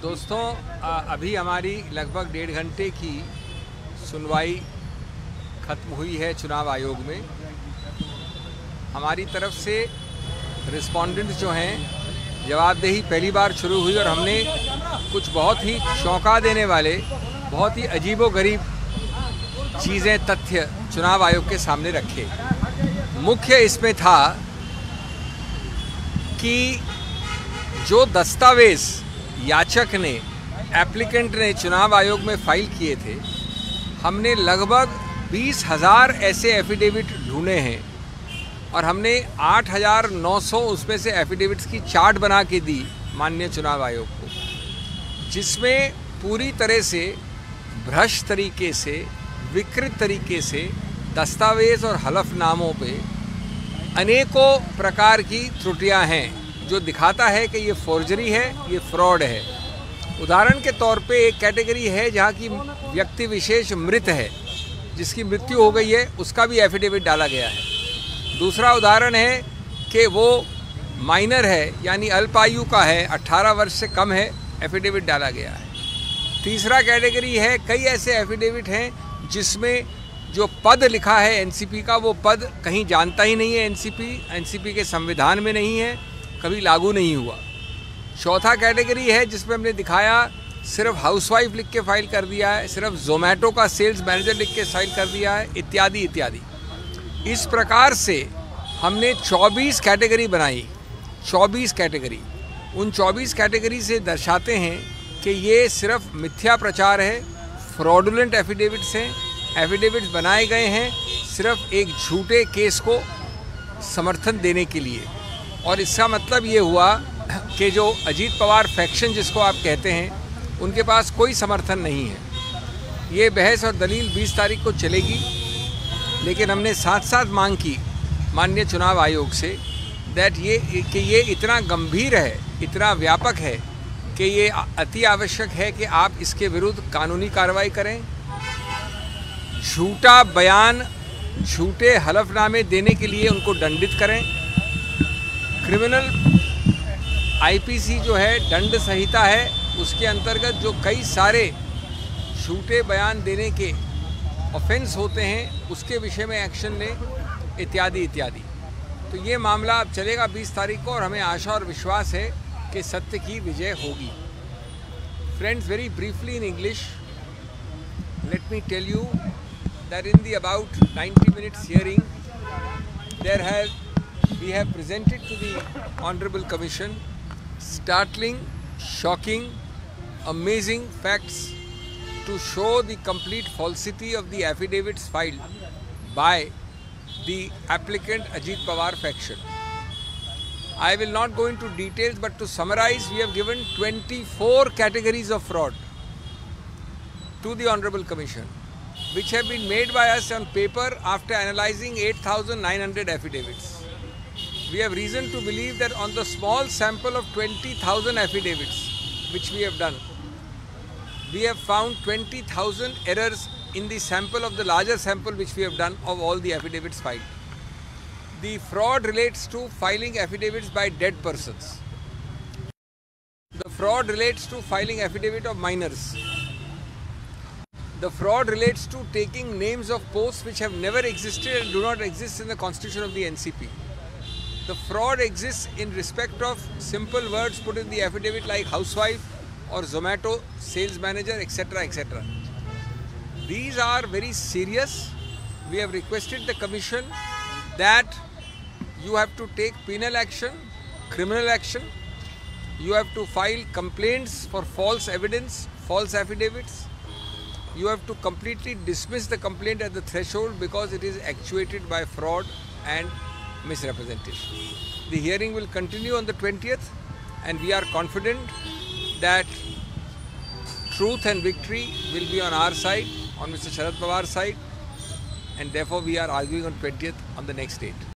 दोस्तों, अभी हमारी लगभग 1.5 घंटे की सुनवाई ख़त्म हुई है चुनाव आयोग में। हमारी तरफ से रिस्पोंडेंट्स जो हैं, जवाबदेही पहली बार शुरू हुई और हमने कुछ बहुत ही चौंका देने वाले, बहुत ही अजीबोगरीब चीज़ें, तथ्य चुनाव आयोग के सामने रखे। मुख्य इसमें था कि जो दस्तावेज़ याचक ने, एप्लीकेंट ने चुनाव आयोग में फाइल किए थे, हमने लगभग 20,000 ऐसे एफिडेविट ढूंढे हैं और हमने 8,900 उसमें से एफिडेविट्स की चार्ट बना के दी माननीय चुनाव आयोग को, जिसमें पूरी तरह से भ्रष्ट तरीके से, विकृत तरीके से दस्तावेज़ और हलफनामों पे अनेकों प्रकार की त्रुटियां हैं, जो दिखाता है कि ये फोर्जरी है, ये फ्रॉड है। उदाहरण के तौर पे एक कैटेगरी है जहाँ की व्यक्ति विशेष मृत है, जिसकी मृत्यु हो गई है, उसका भी एफिडेविट डाला गया है। दूसरा उदाहरण है कि वो माइनर है, यानी अल्पायु का है, 18 वर्ष से कम है, एफिडेविट डाला गया है। तीसरा कैटेगरी है, कई ऐसे एफिडेविट हैं जिसमें जो पद लिखा है एनसीपी का, वो पद कहीं जानता ही नहीं है एनसीपी के संविधान में नहीं है, कभी लागू नहीं हुआ। चौथा कैटेगरी है जिसमें हमने दिखाया सिर्फ हाउसवाइफ लिख के फाइल कर दिया है, सिर्फ जोमेटो का सेल्स मैनेजर लिख के फाइल कर दिया है, इत्यादि इत्यादि। इस प्रकार से हमने 24 कैटेगरी बनाई। 24 कैटेगरी, उन 24 कैटेगरी से दर्शाते हैं कि ये सिर्फ मिथ्या प्रचार है, फ्रॉडुलेंट एफिडेविट्स हैं। एफिडेविट्स बनाए गए हैं सिर्फ एक झूठे केस को समर्थन देने के लिए। और इसका मतलब ये हुआ कि जो अजीत पवार फैक्शन जिसको आप कहते हैं, उनके पास कोई समर्थन नहीं है। ये बहस और दलील 20 तारीख को चलेगी, लेकिन हमने साथ साथ मांग की माननीय चुनाव आयोग से ये इतना गंभीर है, इतना व्यापक है कि ये अति आवश्यक है कि आप इसके विरुद्ध कानूनी कार्रवाई करें। झूठा बयान, झूठे हलफनामे देने के लिए उनको दंडित करें। क्रिमिनल आईपीसी जो है, दंड संहिता है, उसके अंतर्गत जो कई सारे झूठे बयान देने के ऑफेंस होते हैं, उसके विषय में एक्शन लें, इत्यादि इत्यादि। तो ये मामला अब चलेगा 20 तारीख को और हमें आशा और विश्वास है कि सत्य की विजय होगी। Friends, very briefly in English, let me tell you that in the about 90 minutes hearing, we have presented to the Honorable Commission startling, shocking, amazing facts to show the complete falsity of the affidavits filed by the applicant Ajit Pawar faction. I will not go into details, but to summarize, we have given 24 categories of fraud to the Honorable Commission, which have been made by us on paper after analyzing 8,900 affidavits. We have reason to believe that on the small sample of 20,000 affidavits which we have done, we have found 20,000 errors in the sample of the larger sample which we have done of all the affidavits filed. The fraud relates to filing affidavits by dead persons. The fraud relates to filing affidavit of minors. The fraud relates to taking names of posts which have never existed and do not exist in the constitution of the NCP. The fraud exists in respect of simple words put in the affidavit like housewife or Zomato sales manager, etc., etc. These are very serious. We have requested the Commission that you have to take penal action, criminal action. You have to file complaints for false evidence, false affidavits. You have to completely dismiss the complaint at the threshold because it is actuated by fraud and misrepresentation. The hearing will continue on the 20th, and we are confident that truth and victory will be on our side, on Mr. Sharad Pawar's side, and therefore we are arguing on 20th on the next date.